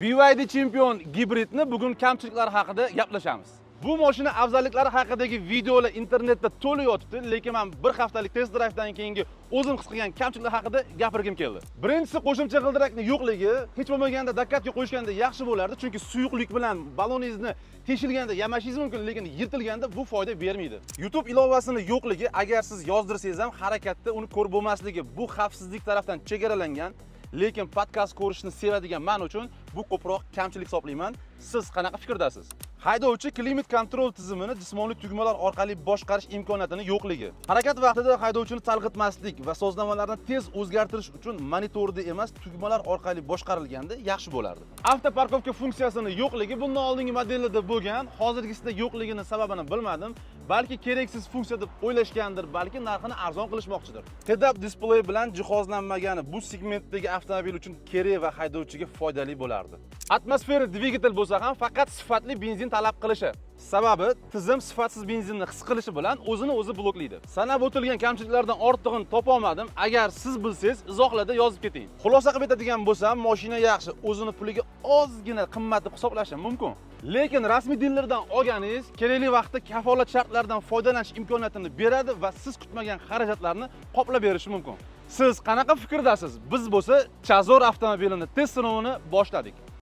BYD Champion gibridni bugun kamchiliklari haqida gaplashamiz. Bu mashina afzalliklari haqidagi videolar internetda to'la yotibdi, lekin men bir haftalik test drive'dan keyingi o'zim his qilgan kamchiliklar haqida gapirgim keldi. Birinchisi, qo'shimcha g'ildirakning yo'qligi. Hech bo'lmaganda dakkatga qo'yishganda yaxshi bo'lardi, chunki suyuqlik bilan balloningizni teshilganda yamashingiz mumkin, lekin yirtilganda bu foyda bermaydi. YouTube ilovasini yo'qligi, agar siz yozdirsangiz ham harakatda uni ko'rib bo'lmasligi bu xavfsizlik tarafdan chegaralangan. Lekin podkast ko'rishni sevadigan men uchun bu ko'proq kamchilik hisoblayman. Siz qanaqa fikrdasiz? Haydovchi klimat kontrol tizimini jismoniy tugmalar orqali boshqarish imkoniyatini yo'qligi. Harakat vaqtida haydovchini chalg'itmaslik va sozlamalarni tez o'zgartirish uchun monitorda emas, tugmalar orqali boshqarilganda yaxshi bo'lardi. Avtoparkovka funksiyasini yo'qligi bundan oldingi modellarda bo'lgan, hozirgisida yo'qligini sababini bilmadim. Balki keraksiz funksiya deb o'ylashgandir, balki narxini arzon qilishmoqchidir. Head-up display bilan jihozlanmagani bu segmentdagi avtomobil uchun kerak va haydovchiga foydali bo'lardi. Atmosfera dvigatel bo'lsa ham faqat sifatli benzin talab qilishi. Sababi tizim sifatsiz benzinni his qilishi bilan o'zini o'zi bloklaydi. Sanab o'tilgan kamchiliklardan ortig'ini topa olmadim. Agar siz bilsangiz, izohlarda yozib keting. Xulosa qilib aytadigan bo'lsam, mashina yaxshi, o'zini puliga ozgina qimmat deb hisoblashim mumkin. Lekin rasmiy dilerdan olganingiz kerakli vaqtda kafolat shartlaridan foydalanish imkoniyatini beradi va siz kutmagan xarajatlarni qoplab berishi mumkin. Siz qanaqa fikrdasiz? Biz bo'lsa Chazor avtomobilini test sinovini boshladik.